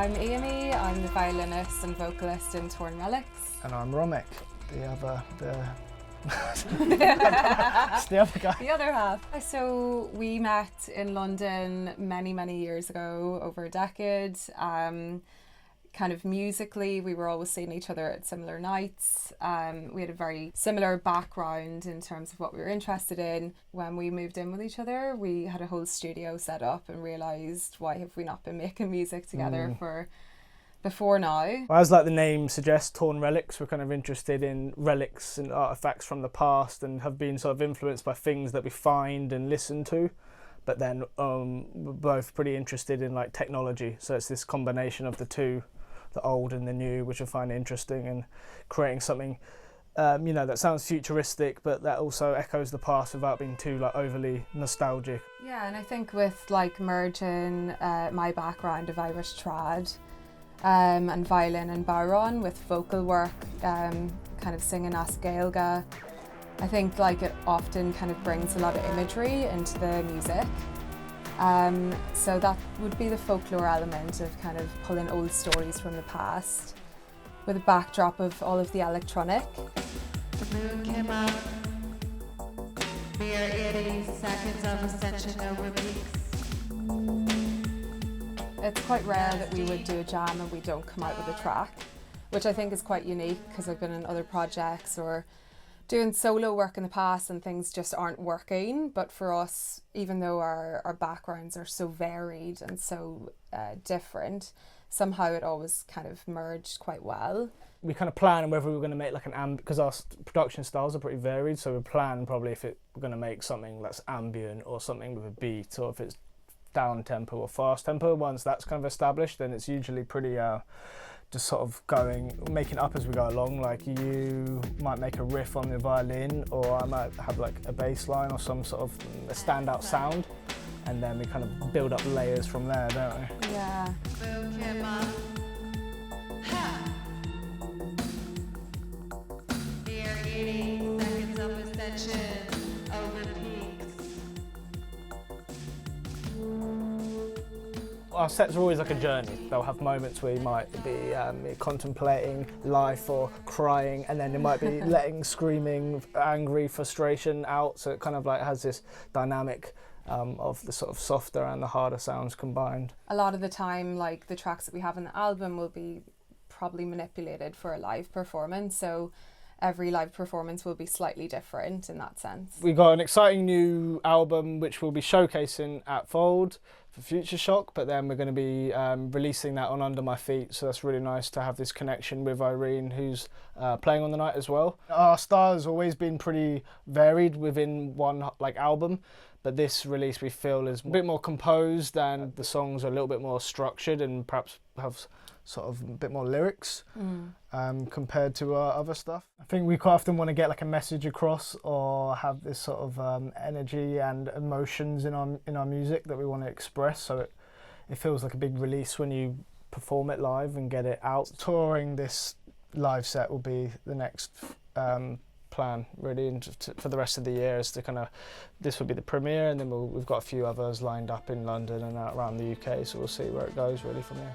I'm Aimée, I'm the violinist and vocalist in Torn Relics. And I'm Romek, it's the other guy. The other half. So we met in London many years ago, over a decade. Kind of musically, we were always seeing each other at similar nights. We had a very similar background in terms of what we were interested in. When we moved in with each other, we had a whole studio set up and realised, why have we not been making music together for before now? Well, as like the name suggests, Torn Relics, we're kind of interested in relics and artefacts from the past and have been sort of influenced by things that we find and listen to. But then we're both pretty interested in like technology. So it's this combination of the two, the old and the new, which I find interesting, and creating something that sounds futuristic but that also echoes the past without being too like overly nostalgic. Yeah, and I think with like merging my background of Irish trad and violin and bodhrán with vocal work, kind of singing as Gaeilge, I think like it often kind of brings a lot of imagery into the music. So that would be the folklore element of kind of pulling old stories from the past with a backdrop of all of the electronic. The moon came up, mere 80 seconds of ascension over peaks. It's quite rare that we would do a jam and we don't come out with a track, which I think is quite unique because I've been in other projects or doing solo work in the past and things just aren't working. But for us, even though our backgrounds are so varied and so different, somehow it always kind of merged quite well. We kind of plan whether we were going to make like an because our production styles are pretty varied, so we plan probably if we're going to make something that's ambient or something with a beat, or if it's down tempo or fast tempo. Once that's kind of established, then it's usually pretty just sort of making up as we go along. Like you might make a riff on the violin, or I might have like a bass line or some sort of a standout sound, and then we kind of build up layers from there, don't we? Yeah. Moon came up. Ha! Mere 80 seconds of ascension over peaks. Our sets are always like a journey. They'll have moments where you might be contemplating life or crying, and then it might be letting screaming, angry, frustration out. So it kind of like has this dynamic of the sort of softer and the harder sounds combined. A lot of the time, like the tracks that we have in the album will be probably manipulated for a live performance. So every live performance will be slightly different in that sense. We got an exciting new album which we'll be showcasing at Fold for Futur.Shock, but then we're going to be releasing that on Under My Feet, so that's really nice to have this connection with Irene, who's playing on the night as well. Our style has always been pretty varied within one like album, but this release we feel is a bit more composed and the songs are a little bit more structured and perhaps have sort of a bit more lyrics compared to our other stuff. I think we quite often want to get like a message across or have this sort of energy and emotions in our music that we want to express, so it feels like a big release when you perform it live and get it out. Touring this live set will be the next plan really, and for the rest of the year is to kind of, this will be the premiere, and then we've got a few others lined up in London and around the UK, so we'll see where it goes really from here.